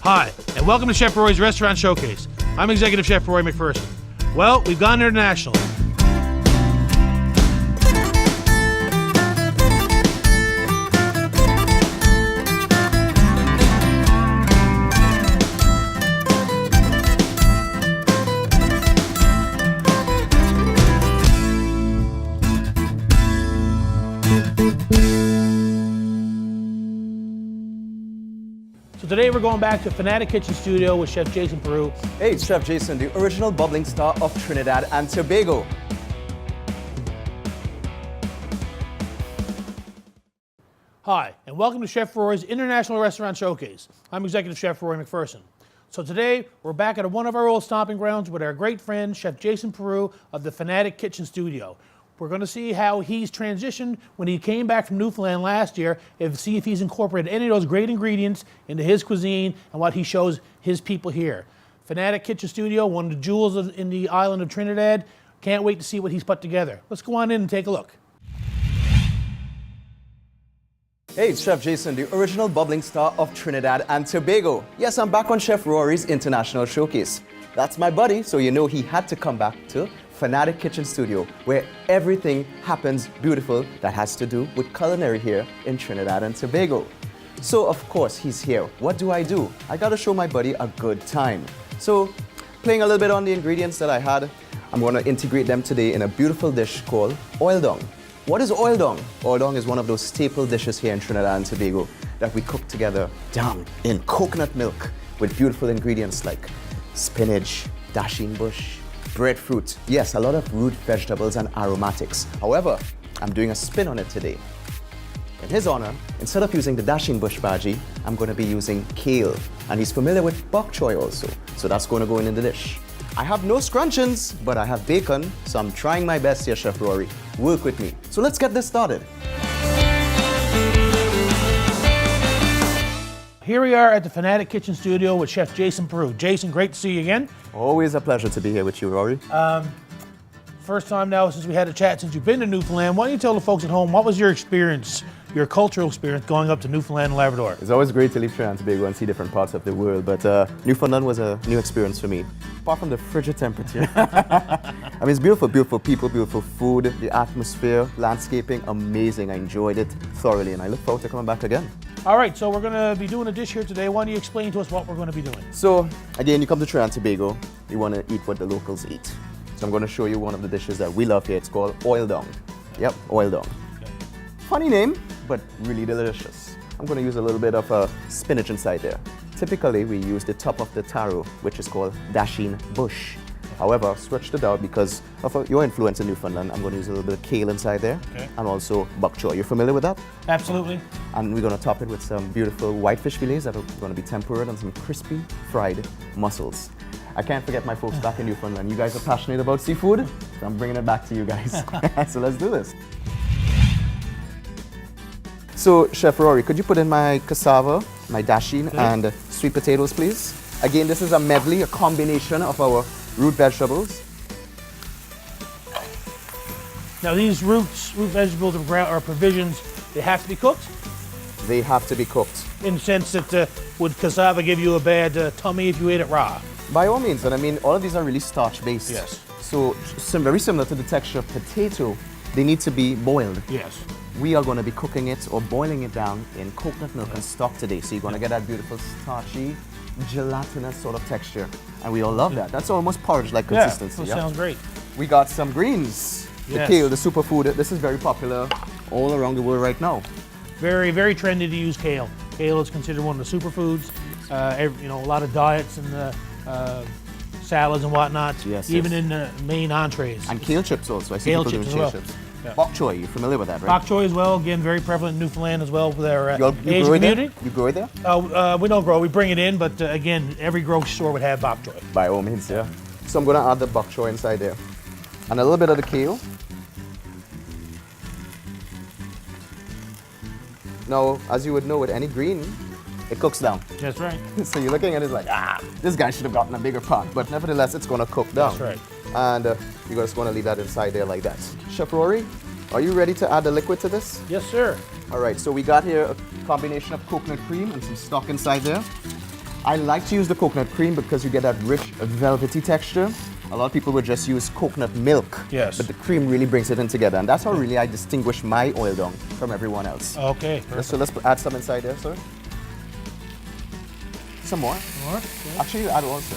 Hi, and welcome to Chef Roary's Restaurant Showcase. I'm Executive Chef Roary McPherson. Well, we've gone international. So today we're going back to Fanatic Kitchen Studio with Chef Jason Roary. Hey, it's Chef Jason, the original bubbling star of Trinidad and Tobago. Hi, and welcome to Chef Roary's International Restaurant Showcase. I'm Executive Chef Roary McPherson. So today, we're back at one of our old stomping grounds with our great friend, Chef Jason Roary of the Fanatic Kitchen Studio. We're going to see how he's transitioned when he came back from Newfoundland last year, and see if he's incorporated any of those great ingredients into his cuisine and what he shows his people here. Fanatic Kitchen Studio, one of the jewels in the island of Trinidad. Can't wait to see what he's put together. Let's go on in and take a look. Hey, it's Chef Jason, the original bubbling star of Trinidad and Tobago. Yes, I'm back on Chef Roary's International Showcase. That's my buddy, so you know he had to come back to Fanatic Kitchen Studio, where everything happens beautiful that has to do with culinary here in Trinidad and Tobago. So of course he's here. What do? I gotta show my buddy a good time. So playing a little bit on the ingredients that I had, I'm gonna integrate them today in a beautiful dish called oildang. What is oildang? Oildang is one of those staple dishes here in Trinidad and Tobago that we cook together down in coconut milk with beautiful ingredients like spinach, dasheen bush, breadfruit. Yes, a lot of root vegetables and aromatics. However, I'm doing a spin on it today. In his honor, instead of using the dasheen bush bhaji, I'm going to be using kale. And he's familiar with bok choy also, so that's going to go in the dish. I have no scrunchions, but I have bacon, so I'm trying my best here, Chef Roary. Work with me. So let's get this started. Here we are at the Fanatic Kitchen Studio with Chef Jason Roary. Jason, great to see you again. Always a pleasure to be here with you, Roary. First time now since we had a chat since you've been to Newfoundland. Why don't you tell the folks at home, what was your experience, your cultural experience going up to Newfoundland and Labrador? It's always great to leave Trinidad and Tobago and see different parts of the world, but Newfoundland was a new experience for me. Apart from the frigid temperature. I mean, it's beautiful, beautiful people, beautiful food, the atmosphere, landscaping, amazing. I enjoyed it thoroughly, and I look forward to coming back again. All right, so we're going to be doing a dish here today. Why don't you explain to us what we're going to be doing? So, again, you come to Trinidad and Tobago, you want to eat what the locals eat. So I'm going to show you one of the dishes that we love here. It's called oildang. Yep, oildang. Okay. Funny name, but really delicious. I'm going to use a little bit of spinach inside there. Typically, we use the top of the taro, which is called dasheen bush. However, I've switched it out because of your influence in Newfoundland. I'm going to use a little bit of kale inside there, okay, and also bok choy. You're familiar with that? Absolutely. And we're going to top it with some beautiful whitefish fillets that are going to be tempura and some crispy fried mussels. I can't forget my folks back in Newfoundland. You guys are passionate about seafood, so I'm bringing it back to you guys. So let's do this. So, Chef Roary, could you put in my cassava, my dasheen, okay, and sweet potatoes, please? Again, this is a medley, a combination of our root vegetables. Now these root vegetables or provisions, they have to be cooked? They have to be cooked. In the sense that would cassava give you a bad tummy if you ate it raw? By all means, and I mean, all of these are really starch-based. Yes. So, very similar to the texture of potato, they need to be boiled. Yes. We are going to be cooking it or boiling it down in coconut milk and stock today. So you're going to get that beautiful starchy, gelatinous sort of texture. And we all love that. That's almost porridge-like consistency. Yeah, that sounds great. We got some greens. Yes. The kale, the superfood. This is very popular all around the world right now. Very, very trendy to use kale. Kale is considered one of the superfoods. You know, a lot of diets and salads and whatnot. Yes, even in the main entrees. And kale chips also. I see people doing kale chips. Yeah. Bok choy, you're familiar with that, right? Bok choy as well, again, very prevalent in Newfoundland as well with our Asian community. You grow it there? We don't grow, we bring it in, but again, every grocery store would have bok choy. By all means, yeah. So I'm going to add the bok choy inside there. And a little bit of the kale. Now, as you would know with any green, it cooks down. That's right. So you're looking at it like, this guy should have gotten a bigger pot. But nevertheless, it's going to cook down. That's right. And you're just going to leave that inside there like that. Chef Roary, are you ready to add the liquid to this? Yes, sir. All right, so we got here a combination of coconut cream and some stock inside there. I like to use the coconut cream because you get that rich, velvety texture. A lot of people would just use coconut milk. Yes. But the cream really brings it in together. And that's how really I distinguish my oil down from everyone else. Okay, perfect. So let's add some inside there, sir. Some more. More? Okay. Actually, add one, sir.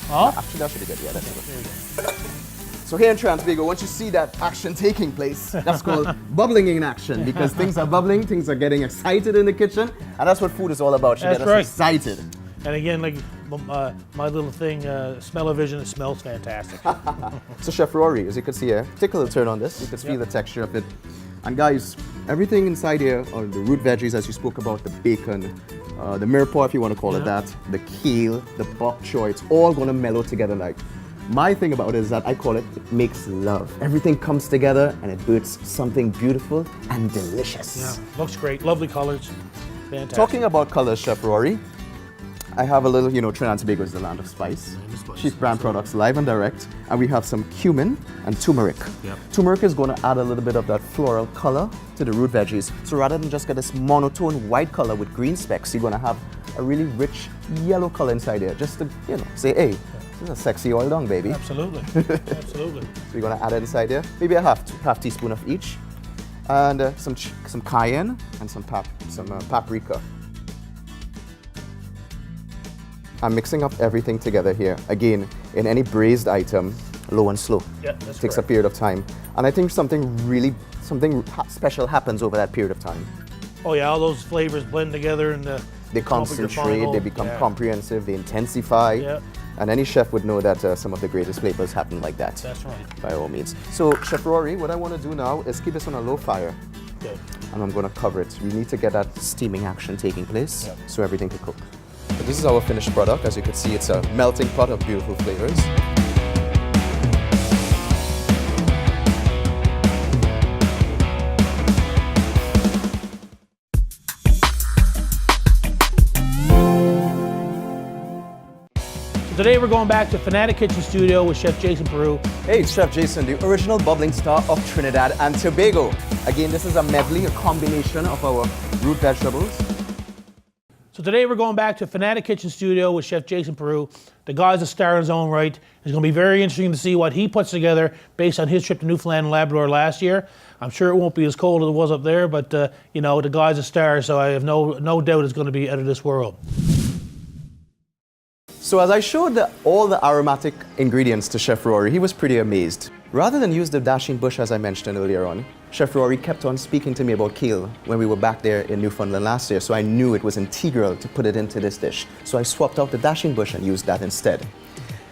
Oh? Actually, that should be good. Yeah, that's good. There you go. So here in Trinidad and Tobago, once you see that action taking place, that's called bubbling in action, because things are bubbling, things are getting excited in the kitchen, and that's what food is all about. That's Get right. us excited. And again, like my little thing, smell-o-vision, it smells fantastic. So Chef Roary, as you can see here, take a little turn on this. You can feel the texture of it. And guys, everything inside here, or the root veggies, as you spoke about, the bacon, the mirepoix, if you want to call it that, the kale, the bok choy, it's all going to mellow together. Like, my thing about it is that I call it makes love. Everything comes together and it births something beautiful and delicious. Yeah, looks great. Lovely colors. Fantastic. Talking about colors, Chef Roary, I have a little, Trinidad and Tobago is the land of spice. Chief brand products, live and direct. And we have some cumin and turmeric. Yep. Turmeric is going to add a little bit of that floral color to the root veggies. So rather than just get this monotone white color with green specks, you're going to have a really rich yellow color inside here. Just to, say, hey, this is a sexy oil down, baby. Absolutely. Absolutely. So you're going to add it inside here. Maybe a half teaspoon of each. And some cayenne and some paprika. I'm mixing up everything together here. Again, in any braised item, low and slow. Yeah, that's Takes a period of time. And I think something special happens over that period of time. Oh yeah, all those flavors blend together and They concentrate, they become comprehensive, they intensify. Yeah. And any chef would know that some of the greatest flavors happen like that. That's right. By all means. So, Chef Roary, what I want to do now is keep this on a low fire. Okay. And I'm going to cover it. We need to get that steaming action taking place Yeah. so everything can cook. But this is our finished product. As you can see, it's a melting pot of beautiful flavors. Today we're going back to Fanatic Kitchen Studio with Chef Jason Peru. Hey, it's Chef Jason, the original bubbling star of Trinidad and Tobago. Again, this is a medley, a combination of our root vegetables. So today we're going back to Fanatic Kitchen Studio with Chef Jason Peru. The guy's a star in his own right. It's going to be very interesting to see what he puts together based on his trip to Newfoundland and Labrador last year. I'm sure it won't be as cold as it was up there, but the guy's a star, so I have no doubt it's going to be out of this world. So as I showed all the aromatic ingredients to Chef Roary, he was pretty amazed. Rather than use the dashing bush as I mentioned earlier on, Chef Roary kept on speaking to me about kale when we were back there in Newfoundland last year, so I knew it was integral to put it into this dish. So I swapped out the dashing bush and used that instead.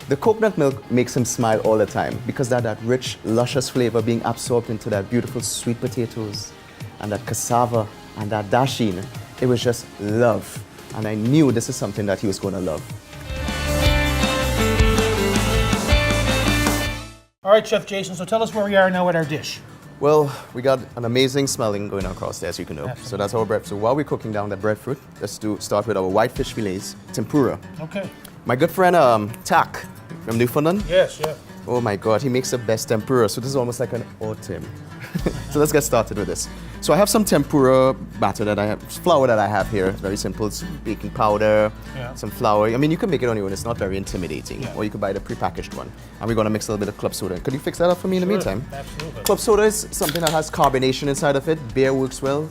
The coconut milk makes him smile all the time because that rich, luscious flavor being absorbed into that beautiful sweet potatoes and that cassava and that dasheen. It was just love. And I knew this is something that he was going to love. All right, Chef Jason, so tell us where we are now with our dish. Well, we got an amazing smelling going across there, as you can know. So that's our bread. So while we're cooking down the breadfruit, let's start with our white fish fillets, tempura. Okay. My good friend Tak from Newfoundland. Yes, yeah. Oh my God, he makes the best tempura. So this is almost like an autumn. So let's get started with this. So I have some tempura batter flour that I have here. It's very simple. It's baking powder, some flour. I mean, you can make it on your own. It's not very intimidating. Yeah. Or you could buy the prepackaged one. And we're going to mix a little bit of club soda. Could you fix that up for me in the meantime? Absolutely. Club soda is something that has carbonation inside of it. Beer works well.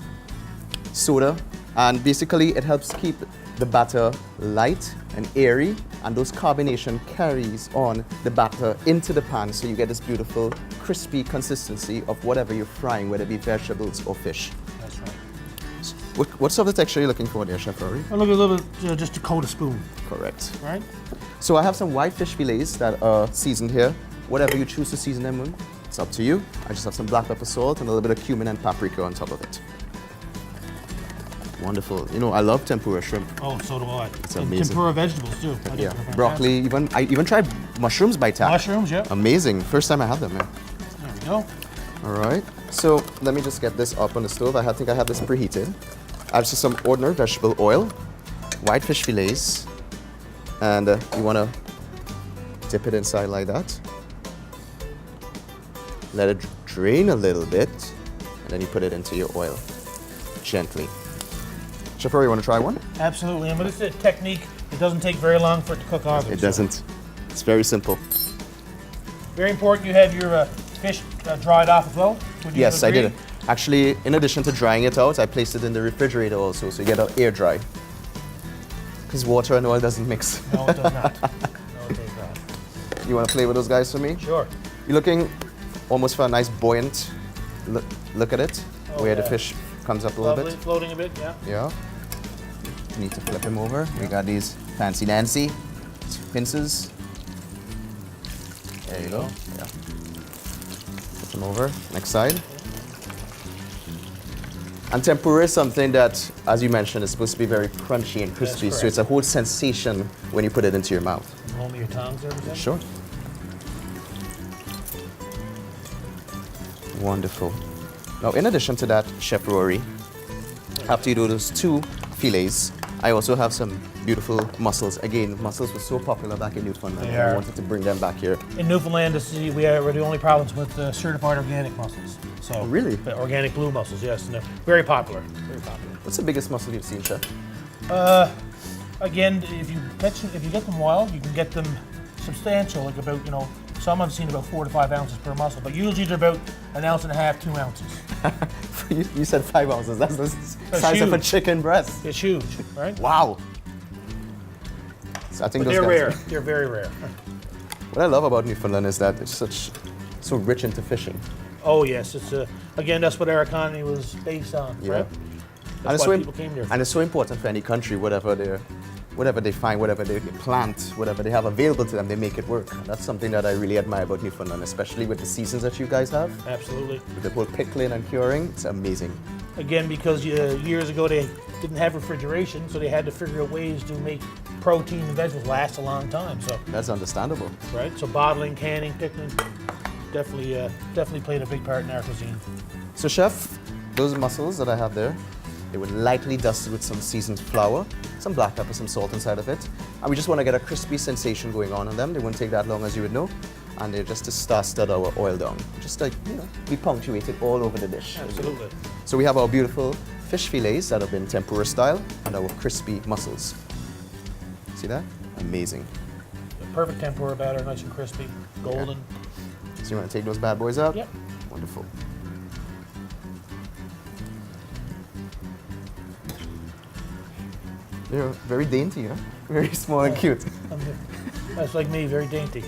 Soda. And basically, it helps keep the batter light and airy, and those carbonation carries on the batter into the pan, so you get this beautiful crispy consistency of whatever you're frying, whether it be vegetables or fish. That's right. What sort of texture are you looking for there, Chef Roary? I'll look a little bit, just to coat a spoon. Correct. Right? So I have some white fish fillets that are seasoned here. Whatever you choose to season them with, it's up to you. I just have some black pepper salt and a little bit of cumin and paprika on top of it. Wonderful. I love tempura shrimp. Oh, so do I. It's And amazing. tempura vegetables too. I think Yeah, they're fantastic. broccoli. I even tried mushrooms by Tak. Mushrooms, yeah. Amazing. First time I had them. Yeah. There we go. All right. So let me just get this up on the stove. I think I have this preheated. Add just some ordinary vegetable oil, white fish fillets, and you want to dip it inside like that. Let it drain a little bit, and then you put it into your oil gently. Chef Roary, you want to try one? Absolutely. And this technique It doesn't take very long for it to cook either. It doesn't. It's very simple. Very important you have your fish dried off as well? Would you Yes, I agree? did it. Actually, in addition to drying it out, I placed it in the refrigerator also, so you get it air dry. Because water and oil doesn't mix. No, it does not. No, it does not. You want to play with those guys for me? Sure. You're looking almost for a nice buoyant look at it, Oh, where the yeah. fish comes up a little Lovely, bit. floating a bit, yeah. Yeah. You need to flip him over. We got these fancy Nancy pincers. There you go. Yeah. Flip him over. Next side. And tempura is something that, as you mentioned, is supposed to be very crunchy and crispy, so correct. it's a whole sensation when you put it into your mouth. Hold me your tongs there, Zach. Sure. Wonderful. Now, in addition to that, Chef Roary, after you do those 2 fillets, I also have some beautiful mussels. Again, mussels were so popular back in Newfoundland. They I are. wanted to bring them back here. In Newfoundland, we're the only province with certified organic mussels. So Oh, really? Organic blue mussels, yes, and they're very popular. Very popular. What's the biggest mussel you've seen, Chef? Again, if you get them wild, you can get them substantial, like about some I've seen about 4 to 5 ounces per mussel, but usually they're about 1.5 ounces, 2 ounces. You said 5 ounces. That's the size of a huge. chicken breast. It's huge, right? Wow. So I think But those they're guys- rare. They're very rare. What I love about Newfoundland is that it's so rich into fishing. Oh yes, it's again that's what our economy was based on, Yeah. right? And That's it's, why so people came there. and it's so important for any country, whatever they find, whatever they plant, whatever they have available to them, they make it work. And that's something that I really admire about Newfoundland, especially with the seasons that you guys have. Absolutely. With the whole pickling and curing, it's amazing. Again, because years ago they didn't have refrigeration, so they had to figure out ways to make protein and vegetables last a long time. So, That's understandable. right? So bottling, canning, pickling, definitely played a big part in our cuisine. So Chef, those mussels that I have there, they were lightly dusted with some seasoned flour, some black pepper, some salt inside of it. And we just want to get a crispy sensation going on them. They won't take that long, as you would know. And they're just to stud our oil down. Just like, we punctuate it all over the dish. Absolutely. So we have our beautiful fish fillets that have been tempura style and our crispy mussels. See that? Amazing. The perfect tempura batter, nice and crispy, golden. So you want to take those bad boys out? Yep. Wonderful. They're very dainty, huh? Very small and cute. That's like me, very dainty.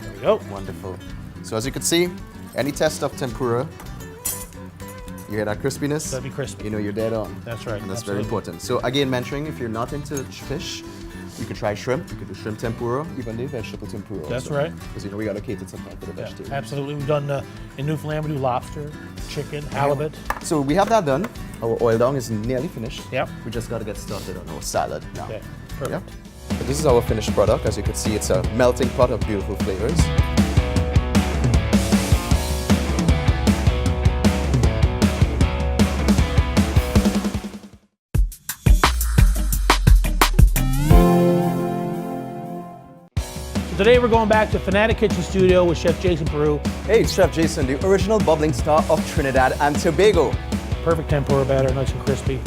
There we go. Wonderful. So as you can see, any test of tempura, you hear that crispiness? Gotta be crispy. You know you're dead on. That's right. And that's very absolutely. important. So again, mentioning if you're not into fish, you could try shrimp. You could do shrimp tempura, even the vegetable tempura. That's also. right. Because we gotta cater sometimes for the Yeah, vegetarian. absolutely. We've done in Newfoundland. We do lobster, chicken, halibut. So we have that done. Our oil down is nearly finished. Yep. We just gotta get started on our salad now. Okay, perfect. Yeah. But this is our finished product. As you can see, it's a melting pot of beautiful flavors. So today we're going back to Fanatic Kitchen Studio with Chef Jason Roary. Hey, it's Chef Jason, the original bubbling star of Trinidad and Tobago. Perfect tempura batter, nice and crispy.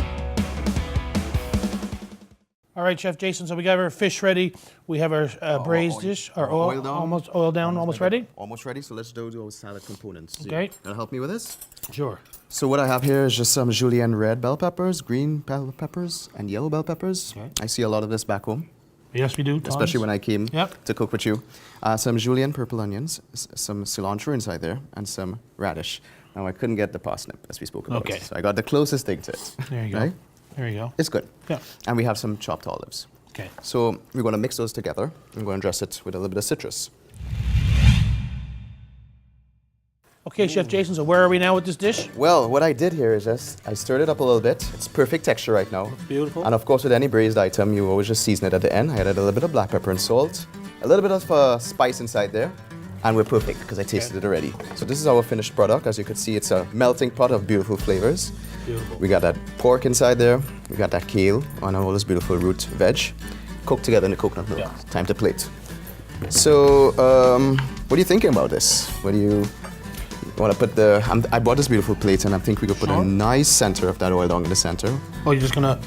All right, Chef Jason, so we got our fish ready. We have our braised dish, our oil down. almost oil down, almost ready? Almost ready, so let's do our salad components. Okay. Gonna help me with this? Sure. So what I have here is just some julienne red bell peppers, green bell peppers, and yellow bell peppers. Okay. I see a lot of this back home, Yes, we do. Tons. especially when I came Yep. to cook with you. Some julienne purple onions, some cilantro inside there, and some radish. Now I couldn't get the parsnip, as we spoke about. Okay. So I got the closest thing to it. There you go. Right? There you go. It's good. Yeah. And we have some chopped olives. Okay. So we're going to mix those together. I'm going to dress it with a little bit of citrus. Okay, Chef Jason, so where are we now with this dish? Well, what I did here is just, I stirred it up a little bit. It's perfect texture right now. Beautiful. And of course, with any braised item, you always just season it at the end. I added a little bit of black pepper and salt, a little bit of spice inside there, and we're perfect because I tasted it already. So this is our finished product. As you can see, it's a melting pot of beautiful flavors. Beautiful. We got that pork inside there. We got that kale and all this beautiful root veg, cooked together in the coconut milk. Yeah. Time to plate. So, what are you thinking about this? You want to put the, I bought this beautiful plate and I think we could put a nice center of that oil down in the center. Oh, you're just gonna...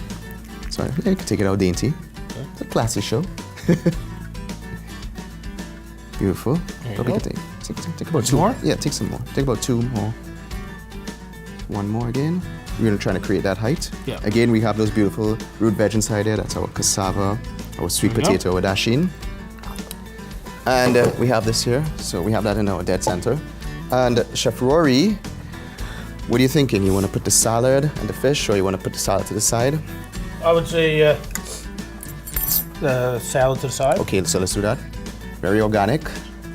Sorry, yeah, you can take it out dainty. Okay. It's a classy show. Beautiful. There you Probably go. could take about two more? Yeah, take some more. Take about 2 more. 1 more again. We're gonna try to create that height. Yeah. Again, we have those beautiful root veg inside there. That's our cassava, our sweet potato, our dasheen. And we have this here, so we have that in our dead center. And Chef Roary, what are you thinking? You want to put the salad and the fish, or you want to put the salad to the side? I would say the salad to the side. Okay, so let's do that. Very organic,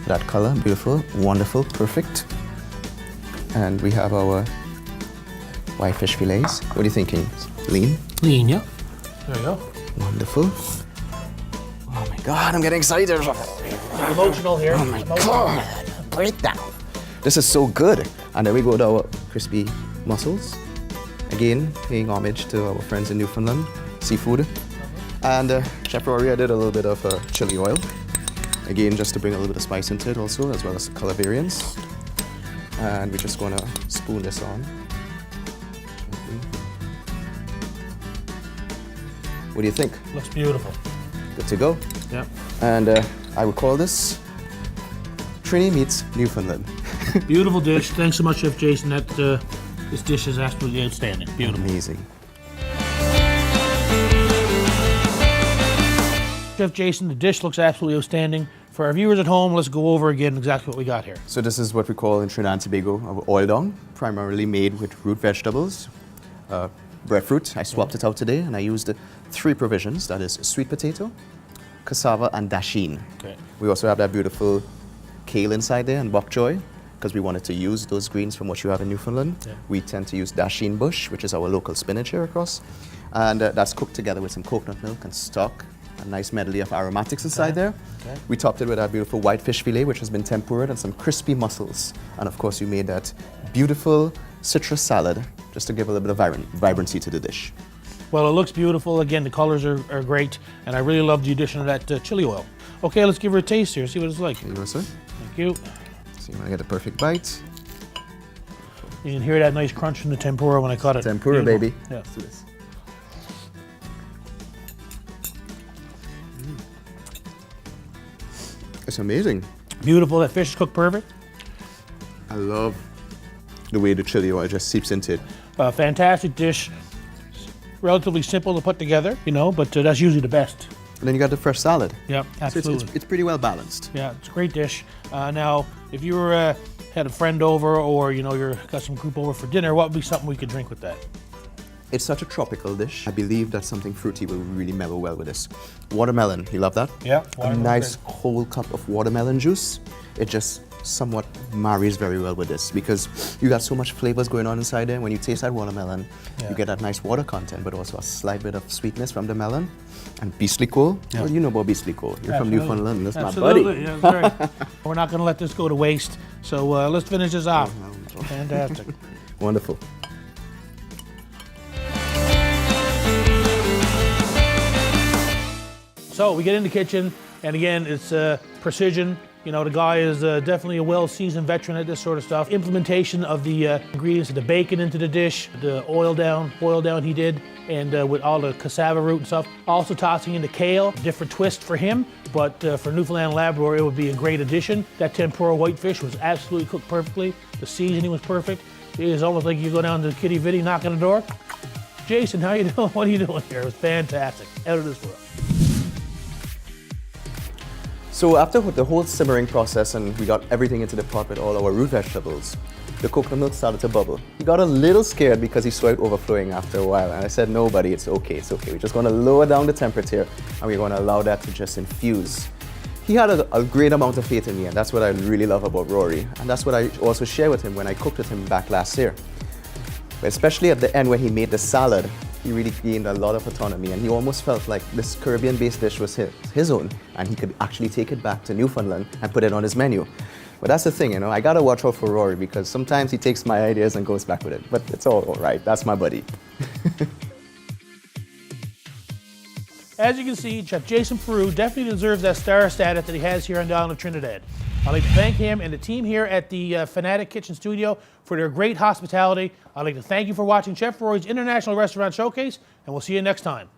that color, beautiful, wonderful, perfect. And we have our white fish fillets. What are you thinking? Lean? Lean, yeah. There you go. Wonderful. Oh my God, I'm getting excited. I'm emotional here. Oh my God, break down. This is so good. And then we go to our crispy mussels. Again, paying homage to our friends in Newfoundland, seafood. And Chef Roary, I did a little bit of chili oil. Again, just to bring a little bit of spice into it also, as well as the color variance. And we're just gonna spoon this on. What do you think? Looks beautiful. Good to go. Yeah. And I would call this Trini meets Newfoundland. Beautiful dish. Thanks so much, Chef Jason. That this dish is absolutely outstanding. Beautiful. Amazing. Chef Jason, the dish looks absolutely outstandand. For our viewers at home, let's go over again exactly what we got here. So this is what we call in Trinidad and Tobago our oildown, primarily made with root vegetables, breadfruit. I swapped it out today and I used 3 provisions. That is sweet potato, cassava, and dasheen. Okay. We also have that beautiful kale inside there and bok choy, because we wanted to use those greens from what you have in Newfoundland. Yeah. We tend to use dasheen bush, which is our local spinach here across. And that's cooked together with some coconut milk and stock. A nice medley of aromatics inside there. Okay. We topped it with our beautiful white fish fillet, which has been tempuraed, and some crispy mussels. And of course, we made that beautiful citrus salad, just to give a little bit of vibrancy to the dish. Well, it looks beautiful. Again, the colors are great, and I really love the addition of that chili oil. Okay, let's give her a taste here, see what it's like. Here you go, sir. Thank you. So you want to get a perfect bite. You can hear that nice crunch from the tempura when I cut it. Tempura, Beautiful. baby. Yeah. Let's do this. It's amazing. Beautiful. That fish is cooked perfect. I love the way the chili oil just seeps into it. Fantastic dish. Relatively simple to put together, you know, but that's usually the best. And then you got the fresh salad. Yeah, So absolutely. it's pretty well balanced. Yeah, it's a great dish. Now, if you were had a friend over, or you know, you're got some group over for dinner, what would be something we could drink with that? It's such a tropical dish. I believe that something fruity will really mellow well with this. Watermelon, you love that? Yeah, A watermelon, nice great. whole cup of watermelon juice. It just somewhat marries very well with this, because you got so much flavors going on inside there. When you taste that watermelon, Yeah. you get that nice water content, but also a slight bit of sweetness from the melon. And beastly cool. Yeah. Well, you know about beastly cool. You're from Absolutely. Newfoundland. That's Absolutely. my buddy. Yeah, that's right. We're not going to let this go to waste. So let's finish this off. Fantastic. Wonderful. So we get in the kitchen, and again, it's precision. You know, the guy is definitely a well-seasoned veteran at this sort of stuff. Implementation of the ingredients of the bacon into the dish, the oil down he did, and with all the cassava root and stuff. Also tossing in the kale, different twist for him, but for Newfoundland and Labrador, it would be a great addition. That tempura whitefish was absolutely cooked perfectly. The seasoning was perfect. It was almost like you go down to the kitty vitty, knock on the door. Jason, how you doing? What are you doing here? It was fantastic. Out of this world. So after the whole simmering process and we got everything into the pot with all our root vegetables, the coconut milk started to bubble. He got a little scared because he saw it overflowing after a while. And I said, no, buddy, it's okay, it's okay. We're just gonna lower down the temperature and we're gonna allow that to just infuse. He had a great amount of faith in me, and that's what I really love about Roary. And that's what I also share with him when I cooked with him back last year. But especially at the end when he made the salad, he really gained a lot of autonomy, and he almost felt like this Caribbean-based dish was his own, and he could actually take it back to Newfoundland and put it on his menu. But that's the thing, you know, I gotta watch out for Roary, because sometimes he takes my ideas and goes back with it. But it's all right, that's my buddy. As you can see, Chef Jason Peru definitely deserves that star status that he has here on the island of Trinidad. I'd like to thank him and the team here at the Fanatic Kitchen Studio for their great hospitality. I'd like to thank you for watching Chef Roary's International Restaurant Showcase, and we'll see you next time.